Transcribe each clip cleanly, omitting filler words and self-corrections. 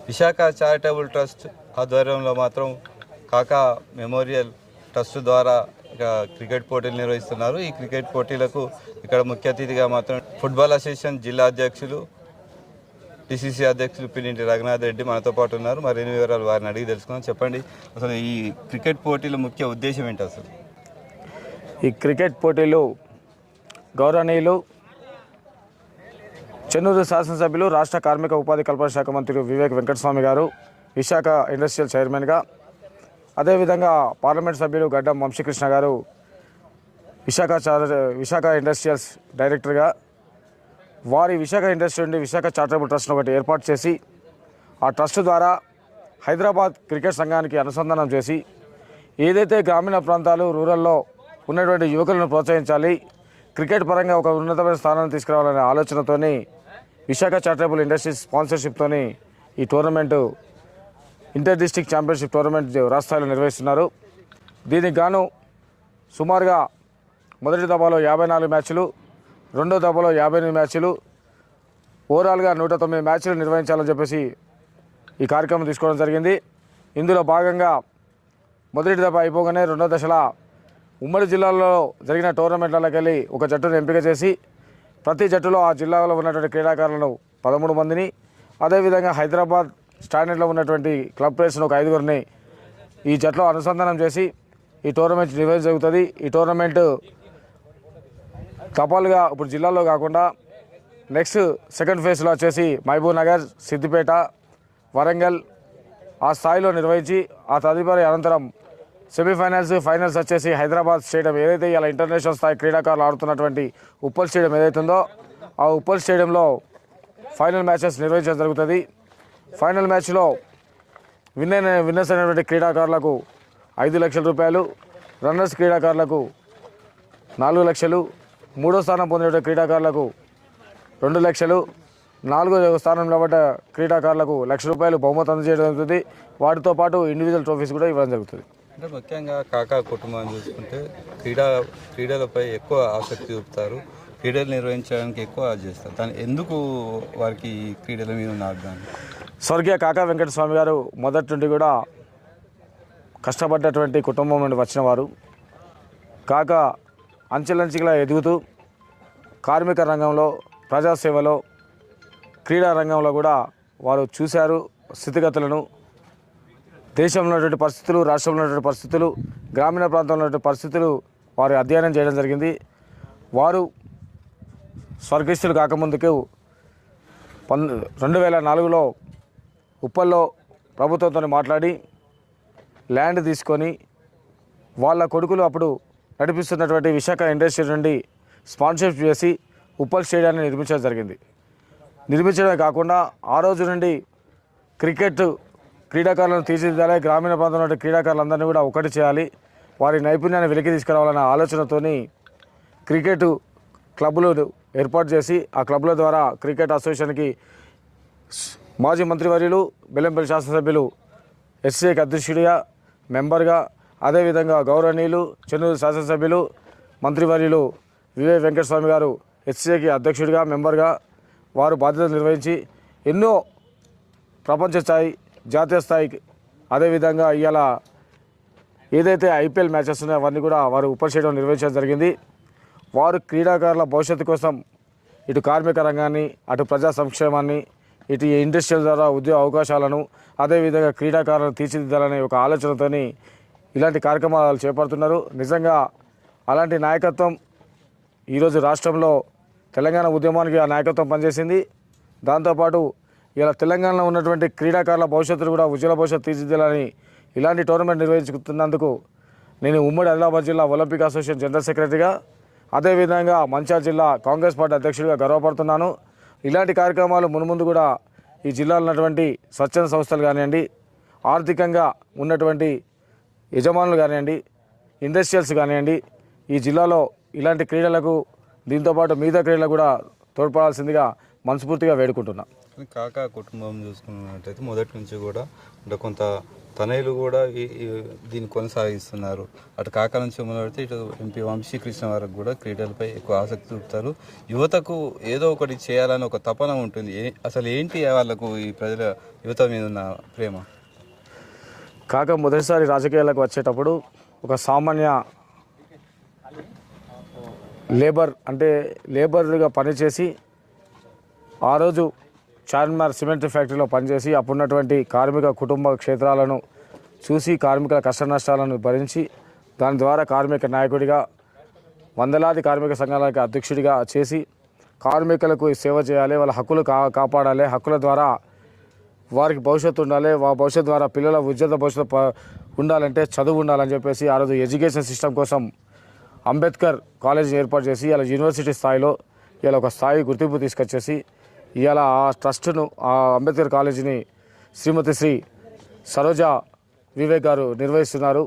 Visakha charitable trust ఆధ్వర్యంలో మాత్రం కాకా మెమోరియల్ ట్రస్ట్ ద్వారా ఇక క్రికెట్ పోటీలు నిర్వహిస్తున్నారు. ఈ క్రికెట్ పోటీలకు ఇక్కడ ముఖ్య అతిథిగా మాత్రం ఫుట్బాల్ అసోసియేషన్ జిల్లా అధ్యక్షులు పిసిసి అధ్యక్షులు పినింటి రఘునాథ్ రెడ్డి మనతో పాటు ఉన్నారు. మరిన్ని వివరాలు వారిని అడిగి తెలుసుకుందాం. చెప్పండి, అసలు ఈ క్రికెట్ పోటీల ముఖ్య ఉద్దేశం ఏంటి? అసలు ఈ క్రికెట్ పోటీలు గౌరవనీయులు చెన్నూరు శాసనసభ్యులు రాష్ట్ర కార్మిక ఉపాధి కల్పన శాఖ మంత్రి వివేక్ వెంకటస్వామి గారు విశాఖ ఇండస్ట్రియల్ చైర్మన్గా, అదేవిధంగా పార్లమెంట్ సభ్యులు గడ్డం వంశీకృష్ణ గారు విశాఖ ఇండస్ట్రియల్స్ డైరెక్టర్గా, వారి విశాఖ ఇండస్ట్రీ నుండి విశాఖ చారిటబుల్ ట్రస్ట్ను ఒకటి ఏర్పాటు చేసి ఆ ట్రస్ట్ ద్వారా హైదరాబాద్ క్రికెట్ సంఘానికి అనుసంధానం చేసి ఏదైతే గ్రామీణ ప్రాంతాలు రూరల్లో ఉన్నటువంటి యువకులను ప్రోత్సహించాలి, క్రికెట్ పరంగా ఒక ఉన్నతమైన స్థానాన్ని తీసుకురావాలనే ఆలోచనతోని విశాఖ చారిటబుల్ ఇండస్ట్రీస్ స్పాన్సర్షిప్తోని ఈ tournament inter district championship tournament రాష్ట్రాలు నిర్వహిస్తున్నారు. దీనికి గాను సుమారుగా మొదటి దఫాలో 54 మ్యాచ్లు, రెండో దఫాలో 58 మ్యాచ్లు, ఓవరాల్గా 109 మ్యాచ్లు నిర్వహించాలని చెప్పేసి ఈ కార్యక్రమం తీసుకోవడం జరిగింది. ఇందులో భాగంగా మొదటి దఫా అయిపోగానే రెండో దశలో ఉమ్మడి జిల్లాల్లో జరిగిన టోర్నమెంట్లకి వెళ్ళి ఒక జట్టును ఎంపిక చేసి ప్రతి జట్టులో ఆ జిల్లాలో ఉన్నటువంటి క్రీడాకారులను 13 మందిని, అదేవిధంగా హైదరాబాద్ స్టాండర్డ్లో ఉన్నటువంటి క్లబ్ ప్లేయర్స్ను ఒక 5గురిని ఈ జట్లో అనుసంధానం చేసి ఈ టోర్నమెంట్ నిర్వహించ జరుగుతుంది. ఈ టోర్నమెంట్ తపాలుగా ఇప్పుడు జిల్లాలో కాకుండా నెక్స్ట్ సెకండ్ ఫేజ్లో వచ్చేసి మహబూబ్ నగర్, సిద్దిపేట, వరంగల్ ఆ స్థాయిలో నిర్వహించి ఆ తదుపరి అనంతరం సెమీఫైనల్స్, ఫైనల్స్ వచ్చేసి హైదరాబాద్ స్టేడియం ఏదైతే ఇలా ఇంటర్నేషనల్ స్థాయి క్రీడాకారులు ఆడుతున్నటువంటి ఉప్పల్ స్టేడియం ఏదైతుందో ఆ ఉప్పల్ స్టేడియంలో ఫైనల్ మ్యాచెస్ నిర్వహించడం జరుగుతుంది. ఫైనల్ మ్యాచ్లో విన్నర్స్ అయినటువంటి క్రీడాకారులకు 5 లక్షల రూపాయలు, రన్నర్స్ క్రీడాకారులకు 4 లక్షలు, మూడో స్థానం పొందిన క్రీడాకారులకు 2 లక్షలు, 4వ స్థానంలో పడ్డ క్రీడాకారులకు 1 లక్ష రూపాయలు బహుమతి అందజేయడం జరుగుతుంది. వాటితో పాటు ఇండివిజువల్ ట్రోఫీస్ కూడా ఇవ్వడం జరుగుతుంది. అంటే ముఖ్యంగా కాకా కుటుంబాన్ని చూసుకుంటే క్రీడలపై ఎక్కువ ఆసక్తి చూపుతారు, క్రీడలు నిర్వహించడానికి ఎక్కువ చేస్తారు. దాని ఎందుకు వారికి క్రీడల మీద ఉన్న అభిమానం? స్వర్గీయ కాకా వెంకటస్వామి గారు మొదటి నుండి కూడా కష్టపడ్డటువంటి కుటుంబం నుండి వచ్చిన వారు. కాకా అంచెలంచెలుగా ఎదుగుతూ కార్మిక రంగంలో, ప్రజాసేవలో, క్రీడా రంగంలో కూడా వారు చూశారు స్థితిగతులను. దేశంలో ఉన్నటువంటి పరిస్థితులు, రాష్ట్రంలో ఉన్నటువంటి పరిస్థితులు, గ్రామీణ ప్రాంతంలో ఉన్నటువంటి పరిస్థితులు వారు అధ్యయనం చేయడం జరిగింది. వారు స్వర్గస్థులు కాకముందుకు 2004లో ఉప్పల్లో ప్రభుత్వంతో మాట్లాడి ల్యాండ్ తీసుకొని వాళ్ళ కొడుకులు అప్పుడు నడిపిస్తున్నటువంటి విశాఖ ఇండస్ట్రీ నుండి స్పాన్సర్షిప్ చేసి ఉప్పల్ స్టేడియాన్ని నిర్మించడం జరిగింది. నిర్మించడమే కాకుండా ఆ రోజు నుండి క్రీడాకారులను తీర్చిదిద్దాలి, గ్రామీణ ప్రాంతంలో ఉన్న క్రీడాకారులందరినీ కూడా ఒకటి చేయాలి, వారి నైపుణ్యాన్ని వెలికి తీసుకురావాలన్న ఆలోచనతోని క్రికెట్ క్లబ్లు ఏర్పాటు చేసి ఆ క్లబ్ల ద్వారా క్రికెట్ అసోసియేషన్కి మాజీ మంత్రివర్యులు, బెల్లంపల్లి శాసనసభ్యులు ఎస్సీఐకి అధ్యక్షుడిగా, మెంబర్గా, అదేవిధంగా గౌరవనీయులు చెన్నూరు శాసనసభ్యులు మంత్రివర్యులు వివేక్ వెంకటస్వామి గారు ఎస్సీఐకి అధ్యక్షుడిగా, మెంబర్గా వారు బాధ్యతలు నిర్వహించి ఎన్నో ప్రపంచ స్థాయి, జాతీయ స్థాయికి, అదేవిధంగా ఇవాళ ఏదైతే ఐపీఎల్ మ్యాచెస్ ఉన్నాయో అవన్నీ కూడా వారు ఉపరిచేయడం నిర్వహించడం జరిగింది. వారు క్రీడాకారుల భవిష్యత్తు కోసం ఇటు కార్మిక రంగాన్ని, అటు ప్రజా సంక్షేమాన్ని, ఇటు ఇండస్ట్రియల్ ద్వారా ఉద్యోగ అవకాశాలను, అదేవిధంగా క్రీడాకారులను తీర్చిదిద్దాలనే ఒక ఆలోచనతోని ఇలాంటి కార్యక్రమాలు చేపడుతున్నారు. నిజంగా అలాంటి నాయకత్వం ఈరోజు రాష్ట్రంలో తెలంగాణ ఉద్యమానికి ఆ నాయకత్వం పనిచేసింది. దాంతోపాటు ఇలా తెలంగాణలో ఉన్నటువంటి క్రీడాకారుల భవిష్యత్తును కూడా ఉజ్వల భవిష్యత్తు తీర్చిదిద్దాలని ఇలాంటి టోర్నమెంట్ నిర్వహించుతున్నందుకు నేను ఉమ్మడి ఆదిలాబాద్ జిల్లా ఒలింపిక్ అసోసియేషన్ జనరల్ సెక్రటరీగా, అదేవిధంగా మంచిర్యాల జిల్లా కాంగ్రెస్ పార్టీ అధ్యక్షుడిగా గర్వపడుతున్నాను. ఇలాంటి కార్యక్రమాలు మున్ముందు కూడా ఈ జిల్లాలో ఉన్నటువంటి స్వచ్ఛంద సంస్థలు కానివ్వండి, ఆర్థికంగా ఉన్నటువంటి యజమానులు కానివ్వండి, ఇండస్ట్రియల్స్ కానివ్వండి, ఈ జిల్లాలో ఇలాంటి క్రీడలకు దీంతోపాటు మిగతా క్రీడలకు కూడా తోడ్పడాల్సిందిగా మనస్ఫూర్తిగా వేడుకుంటున్నా. కానీ కాకా కుటుంబం చూసుకున్నట్టయితే మొదటి నుంచి కూడా అంటే కొంత తనయులు కూడా దీన్ని కొనసాగిస్తున్నారు. అటు కాకా నుంచి మొదలెడితే ఇటు ఎంపీ వంశీకృష్ణ వరకు కూడా క్రీడలపై ఎక్కువ ఆసక్తి చూపుతారు. యువతకు ఏదో ఒకటి చేయాలని ఒక తపన ఉంటుంది. అసలు ఏంటి వాళ్ళకు ఈ ప్రజల యువత మీద ఉన్న ప్రేమ? కాకా మొదటిసారి రాజకీయాలకు వచ్చేటప్పుడు ఒక సామాన్య లేబర్గా పనిచేసి ఆ రోజు చార్మినార్ సిమెంట్ ఫ్యాక్టరీలో పనిచేసి అప్పుడున్నటువంటి కార్మిక కుటుంబ క్షేత్రాలను చూసి కార్మికుల కష్ట నష్టాలను భరించి దాని ద్వారా కార్మిక నాయకుడిగా వందలాది కార్మిక సంఘాలకు అధ్యక్షుడిగా చేసి కార్మికులకు సేవ చేయాలి, వాళ్ళ హక్కులు కాపాడాలి, హక్కుల ద్వారా వారికి భవిష్యత్తు ఉండాలి, భవిష్యత్తు ద్వారా పిల్లల ఉజ్వల భవిష్యత్తు ఉండాలంటే చదువు ఉండాలని చెప్పేసి ఆ రోజు ఎడ్యుకేషన్ సిస్టమ్ కోసం అంబేద్కర్ కాలేజీని ఏర్పాటు చేసి ఇలా యూనివర్సిటీ స్థాయిలో ఇలా ఒక స్థాయి గుర్తింపు తీసుకొచ్చేసి ఇవాళ ఆ ట్రస్టును ఆ అంబేద్కర్ కాలేజీని శ్రీమతి శ్రీ సరోజా వివేక్ గారు నిర్వహిస్తున్నారు.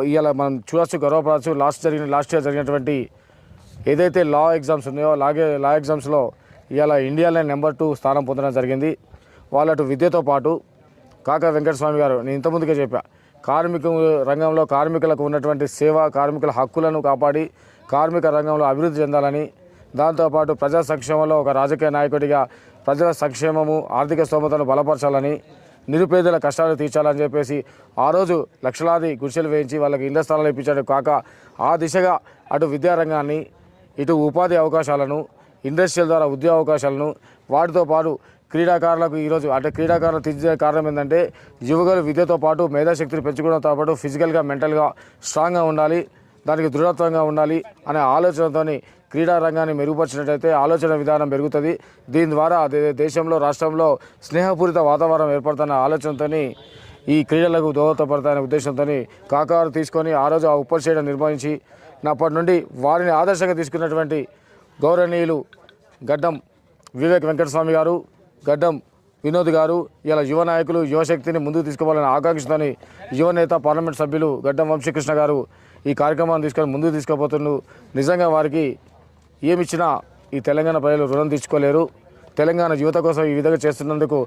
ఇవాళ మనం చూడొచ్చు, గర్వపడవచ్చు. లాస్ట్ ఇయర్ జరిగినటువంటి ఏదైతే లా ఎగ్జామ్స్ ఉన్నాయో లా ఎగ్జామ్స్లో ఇవాళ ఇండియాలో నెంబర్ 2 స్థానం పొందడం జరిగింది. వాళ్ళటు విద్యతో పాటు కాకా వెంకటస్వామి గారు, నేను ఇంతకుముందుకే చెప్పా, కార్మిక రంగంలో కార్మికులకు ఉన్నటువంటి సేవ, కార్మికుల హక్కులను కాపాడి కార్మిక రంగంలో అభివృద్ధి చెందాలని, దాంతోపాటు ప్రజా సంక్షేమంలో ఒక రాజకీయ నాయకుడిగా ప్రజల సంక్షేమము ఆర్థిక స్తోమతను బలపరచాలని, నిరుపేదల కష్టాలు తీర్చాలని చెప్పేసి ఆ రోజు లక్షలాది గుడిసెలు వేయించి వాళ్ళకి ఇళ్ల స్థలాలు ఇప్పించాడు కాక ఆ దిశగా అటు విద్యారంగాన్ని, ఇటు ఉపాధి అవకాశాలను, ఇండస్ట్రియల్ ద్వారా ఉద్యోగ అవకాశాలను, వాటితో పాటు క్రీడాకారులకు ఈరోజు అంటే క్రీడాకారులు తీర్చే కారణం ఏంటంటే యువకులు విద్యతో పాటు మేధాశక్తిని పెంచుకోవడంతో పాటు ఫిజికల్గా మెంటల్గా స్ట్రాంగ్గా ఉండాలి, దానికి దృఢత్వంగా ఉండాలి అనే ఆలోచనతో క్రీడా రంగాన్ని మెరుగుపరిచినట్టయితే ఆలోచన విధానం పెరుగుతుంది. దీని ద్వారా దేశంలో రాష్ట్రంలో స్నేహపూరిత వాతావరణం ఏర్పడుతున్న ఆలోచనతో ఈ క్రీడలకు దోహదపడతాయనే ఉద్దేశంతో కాకారు తీసుకొని ఆ రోజు ఆ ఉపరిచేయడం నిర్వహించి అప్పటి నుండి వారిని ఆదర్శంగా తీసుకున్నటువంటి గౌరవనీయులు గడ్డం వివేక్ వెంకటస్వామి గారు, గడ్డం వినోద్ గారు ఇలా యువ నాయకులు యువశక్తిని ముందుకు తీసుకోవాలనే ఆకాంక్షతోని యువనేత పార్లమెంట్ సభ్యులు గడ్డం వంశీకృష్ణ గారు ఈ కార్యక్రమాన్ని తీసుకొని ముందుకు తీసుకుపోతున్నారు. నిజంగా వారికి ఏమిచ్చినా ఈ తెలంగాణ ప్రజలు రుణం తీర్చుకోలేరు. తెలంగాణ యువత కోసం ఈ విధంగా చేస్తున్నందుకు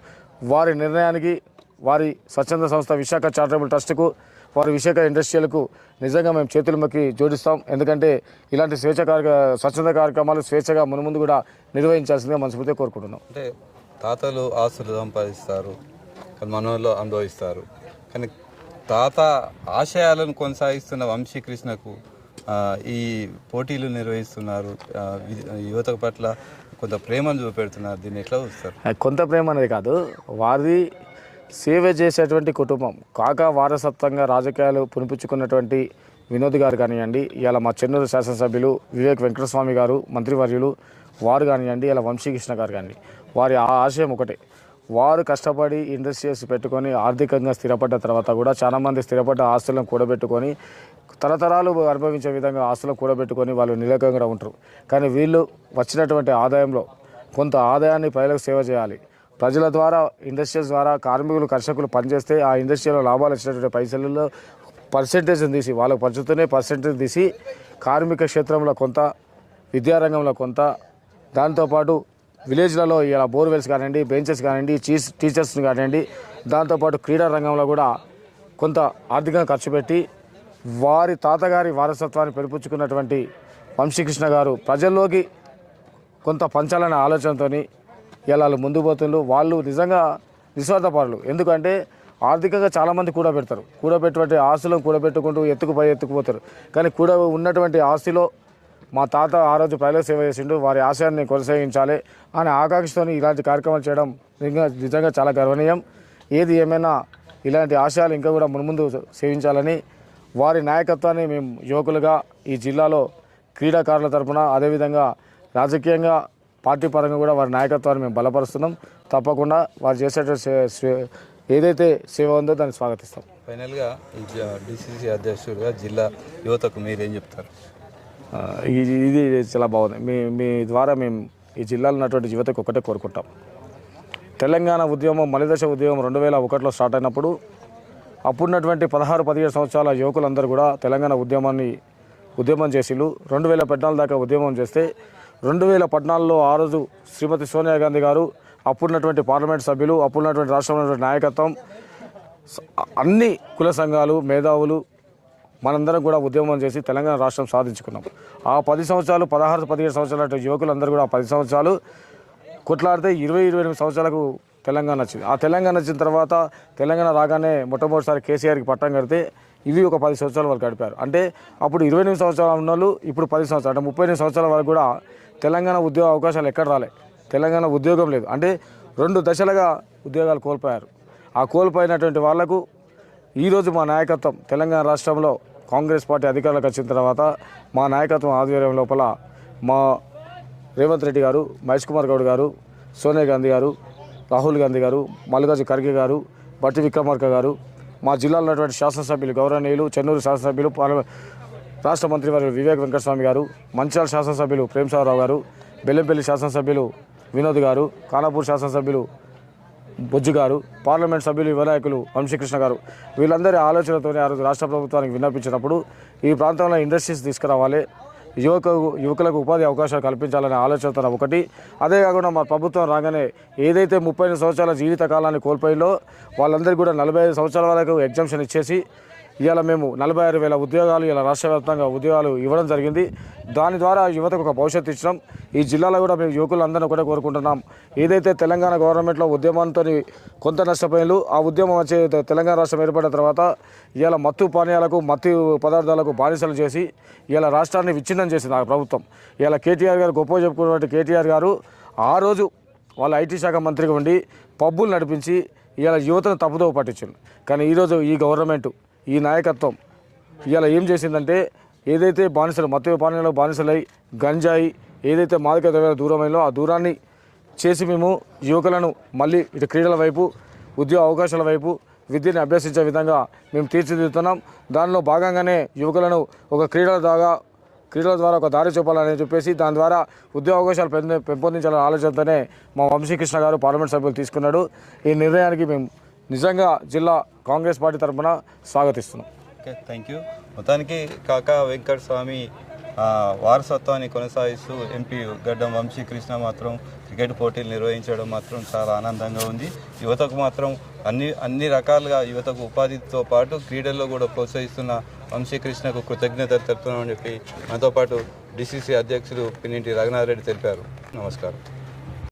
వారి నిర్ణయానికి, వారి స్వచ్ఛంద సంస్థ విశాఖ చారిటబుల్ ట్రస్ట్కు, వారి విశాఖ ఇండస్ట్రియల్కు నిజంగా మేము చేతులు మొక్కి జోడిస్తాం. ఎందుకంటే ఇలాంటి స్వచ్ఛంద కార్యక్రమాలు స్వేచ్ఛగా మునుముందు కూడా నిర్వహించాల్సిందిగా మనస్ఫూర్తిగా కోరుకుంటున్నాం. అంటే తాతలు ఆస్తులు సంపాదిస్తారు, మనోళ్ళు అనుభవిస్తారు, కానీ తాత ఆశయాలను కొనసాగిస్తున్న వంశీకృష్ణకు ఈ పోటీలు నిర్వహిస్తున్నారు, యువత పట్ల కొంత ప్రేమను చూపెడుతున్నారు. దీన్ని ఎట్లా చూస్తారు? కొంత ప్రేమ అనేది కాదు, వారిది సేవ చేసేటువంటి కుటుంబం. కాకా వారసత్వంగా రాజకీయాలు పునిపుచ్చుకున్నటువంటి వినోద్ గారు కానివ్వండి, ఇలా మా చెన్నూరు శాసనసభ్యులు వివేక్ వెంకటస్వామి గారు మంత్రివర్యులు వారు కానివ్వండి, ఇలా వంశీకృష్ణ గారు కానివ్వండి, వారి ఆశయం ఒకటే. వారు కష్టపడి ఇండస్ట్రీస్ పెట్టుకొని ఆర్థికంగా స్థిరపడ్డ తర్వాత కూడా చాలామంది స్థిరపడ్డ ఆస్తులను కూడబెట్టుకొని తరతరాలు అనుభవించే విధంగా ఆస్తులను కూడబెట్టుకొని వాళ్ళు నిలకంగా ఉంటారు. కానీ వీళ్ళు వచ్చినటువంటి ఆదాయంలో కొంత ఆదాయాన్ని ప్రజలకు సేవ చేయాలి. ప్రజల ద్వారా, ఇండస్ట్రీస్ ద్వారా కార్మికులు, కర్షకులు పనిచేస్తే ఆ ఇండస్ట్రీలో లాభాలు వచ్చినటువంటి పైసలలో పర్సెంటేజ్ని తీసి వాళ్ళకు పంచుతూనే పర్సెంటేజ్ తీసి కార్మిక క్షేత్రంలో కొంత, విద్యారంగంలో కొంత, దాంతోపాటు విలేజ్లలో ఇలా బోర్వెల్స్ కానివ్వండి, బెంచెస్ కానివ్వండి, టీచర్స్ని కానివ్వండి, దాంతోపాటు క్రీడా రంగంలో కూడా కొంత ఆర్థికంగా ఖర్చు పెట్టి వారి తాతగారి వారసత్వాన్ని పెరిపుచ్చుకున్నటువంటి వంశీకృష్ణ గారు ప్రజల్లోకి కొంత పంచాలనే ఆలోచనతో ఇలా ముందు పోతుండ్రు. వాళ్ళు నిజంగా నిస్వార్థపరులు. ఎందుకంటే ఆర్థికంగా చాలామంది కూడబెట్టినటువంటి ఆస్తులను కూడబెట్టుకుంటూ ఎత్తుకుపోతారు. కానీ ఉన్నటువంటి ఆస్తిలో మా తాత ఆ రోజు ప్రజలకు సేవ చేసిండు, వారి ఆశయాన్ని కొనసాగించాలి అనే ఆకాంక్షతో ఇలాంటి కార్యక్రమాలు చేయడం నిజంగా చాలా గర్వనీయం. ఏది ఏమైనా ఇలాంటి ఆశయాలు ఇంకా కూడా మున్ముందు సేవించాలని వారి నాయకత్వాన్ని మేము యువకులుగా ఈ జిల్లాలో క్రీడాకారుల తరఫున, అదేవిధంగా రాజకీయంగా పార్టీ పరంగా కూడా వారి నాయకత్వాన్ని మేము బలపరుస్తున్నాం. తప్పకుండా వారు చేసేటువంటి ఏదైతే సేవ ఉందో దాన్ని స్వాగతిస్తాం. ఫైనల్గా డిసిసి అధ్యక్షుడిగా జిల్లా యువతకు మీరేం చెప్తారు? ఇది చాలా బాగుంది. మీ ద్వారా మేము ఈ జిల్లాలో ఉన్నటువంటి యువతకు ఒకటే కోరుకుంటాం. తెలంగాణ ఉద్యమం మలిదశ ఉద్యమం 2001లో స్టార్ట్ అయినప్పుడు అప్పుడున్నటువంటి 16-17 సంవత్సరాల యువకులందరూ కూడా తెలంగాణ ఉద్యమం చేసిళ్ళు. 2014 దాకా ఉద్యమం చేస్తే 2014లో ఆ రోజు శ్రీమతి సోనియా గాంధీ గారు, అప్పుడున్నటువంటి పార్లమెంట్ సభ్యులు, అప్పుడున్నటువంటి రాష్ట్రంలో నాయకత్వం, అన్ని కుల సంఘాలు, మేధావులు మనందరం కూడా ఉద్యమం చేసి తెలంగాణ రాష్ట్రం సాధించుకున్నాం. ఆ 10 సంవత్సరాలు 16-17 సంవత్సరాల యువకులందరూ కూడా 10 సంవత్సరాలు కొట్లాడితే 20-28 సంవత్సరాలకు తెలంగాణ వచ్చింది. ఆ తెలంగాణ వచ్చిన తర్వాత తెలంగాణ రాగానే మొట్టమొదటిసారి కేసీఆర్కి పట్టం కడితే ఇవి ఒక 10 సంవత్సరాలు వాళ్ళు గడిపారు. అంటే అప్పుడు 28 సంవత్సరాలు ఉన్న వాళ్ళు ఇప్పుడు 10 సంవత్సరాలు, అంటే 38 సంవత్సరాల వరకు కూడా తెలంగాణ ఉద్యోగ అవకాశాలు ఎక్కడ రాలే, తెలంగాణ ఉద్యోగం లేదు. అంటే 2 దశలుగా ఉద్యోగాలు కోల్పోయారు. ఆ కోల్పోయినటువంటి వాళ్లకు ఈరోజు మా నాయకత్వం తెలంగాణ రాష్ట్రంలో కాంగ్రెస్ పార్టీ అధికారంలోకి వచ్చిన తర్వాత మా నాయకత్వం ఆధ్వర్యం లోపల మా రేవంత్ రెడ్డి గారు, మహేష్ కుమార్ గౌడ్ గారు, సోనియా గాంధీ గారు, రాహుల్ గాంధీ గారు, మల్లికార్జున ఖర్గే గారు, బట్టి విక్రమార్క గారు, మా జిల్లాలో ఉన్నటువంటి శాసనసభ్యులు గౌరవనీయులు, చెన్నూరు శాసనసభ్యులు, రాష్ట్ర మంత్రివర్యులు వివేక్ వెంకటస్వామి గారు, మంచిర్యాల శాసనసభ్యులు ప్రేమసాగరరావు గారు, బెల్లంపల్లి శాసనసభ్యులు వినోద్ గారు, ఖానాపూర్ శాసనసభ్యులు బొజ్జు గారు, పార్లమెంట్ సభ్యులు వినాయకులు వంశీకృష్ణ గారు, వీళ్ళందరి ఆలోచనతోనే ఆ రోజు రాష్ట్ర ప్రభుత్వానికి విన్నపించినప్పుడు ఈ ప్రాంతంలో ఇండస్ట్రీస్ తీసుకురావాలి, యువకులకు ఉపాధి అవకాశాలు కల్పించాలనే ఆలోచనతో ఒకటి. అదే కాకుండా మా ప్రభుత్వం రాగానే ఏదైతే 35 సంవత్సరాల జీవిత కాలాన్ని కోల్పోయిందో వాళ్ళందరికీ కూడా 45 సంవత్సరాల వరకు ఎగ్జామ్షన్ ఇచ్చేసి ఇవాళ మేము 46,000 ఉద్యోగాలు ఇలా రాష్ట్ర వ్యాప్తంగా ఉద్యోగాలు ఇవ్వడం జరిగింది. దాని ద్వారా యువతకు ఒక భవిష్యత్తు ఇచ్చినాం. ఈ జిల్లాలో కూడా మేము యువకులందరినీ ఒకటే కోరుకుంటున్నాం, ఏదైతే తెలంగాణ గవర్నమెంట్లో ఉద్యమంతో కొంత నష్టపోయినారు, ఆ ఉద్యమం వచ్చే తెలంగాణ రాష్ట్రం ఏర్పడిన తర్వాత ఇవాళ మత్తు పానీయాలకు, మత్తు పదార్థాలకు బానిసలు చేసి ఇవాళ రాష్ట్రాన్ని విచ్ఛిన్నం చేసింది ఆ ప్రభుత్వం. ఇవాళ కేటీఆర్ గారు గొప్ప చెప్పుకున్నటువంటి కేటీఆర్ గారు ఆ రోజు వాళ్ళ ఐటీ శాఖ మంత్రిగా ఉండి పబ్బులు నడిపించి ఇవాళ యువతను తప్పుదోవ పట్టించింది. కానీ ఈరోజు ఈ గవర్నమెంట్, ఈ నాయకత్వం ఇవాళ ఏం చేసిందంటే ఏదైతే బానిసలు మత్తు పానీయాలు బానిసలై గంజాయి ఏదైతే మాదక ద్రవ్యాల దూరమైందో ఆ దూరాన్ని చేసి మేము యువకులను మళ్ళీ ఇటు క్రీడల వైపు, ఉద్యోగ అవకాశాల వైపు, విద్యను అభ్యసించే విధంగా మేము తీర్చిదిద్దుతున్నాం. దానిలో భాగంగానే యువకులను ఒక క్రీడల ద్వారా ఒక దారి చూపాలని చెప్పేసి దాని ద్వారా ఉద్యోగ అవకాశాలు పెంపొందించాలనే ఆలోచనతోనే మా వంశీకృష్ణ గారు పార్లమెంట్ సభ్యులు తీసుకున్నాడు. ఈ నిర్ణయానికి మేము నిజంగా జిల్లా కాంగ్రెస్ పార్టీ తరఫున స్వాగతిస్తున్నాం. Okay, thank you. మొత్తానికి కాకా వెంకట స్వామి వారసత్వాన్ని కొనసాగిస్తూ ఎంపీ గడ్డం వంశీకృష్ణ మాత్రం క్రికెట్ పోటీలు నిర్వహించడం మాత్రం చాలా ఆనందంగా ఉంది. యువతకు మాత్రం అన్ని రకాలుగా యువతకు ఉపాధితో పాటు క్రీడల్లో కూడా ప్రోత్సహిస్తున్న వంశీకృష్ణకు కృతజ్ఞతలు తెలుపుతున్నామని చెప్పి మనతో పాటు డిసిసి అధ్యక్షులు పిన్నింటి రఘునాథ్ రెడ్డి తెలిపారు. నమస్కారం.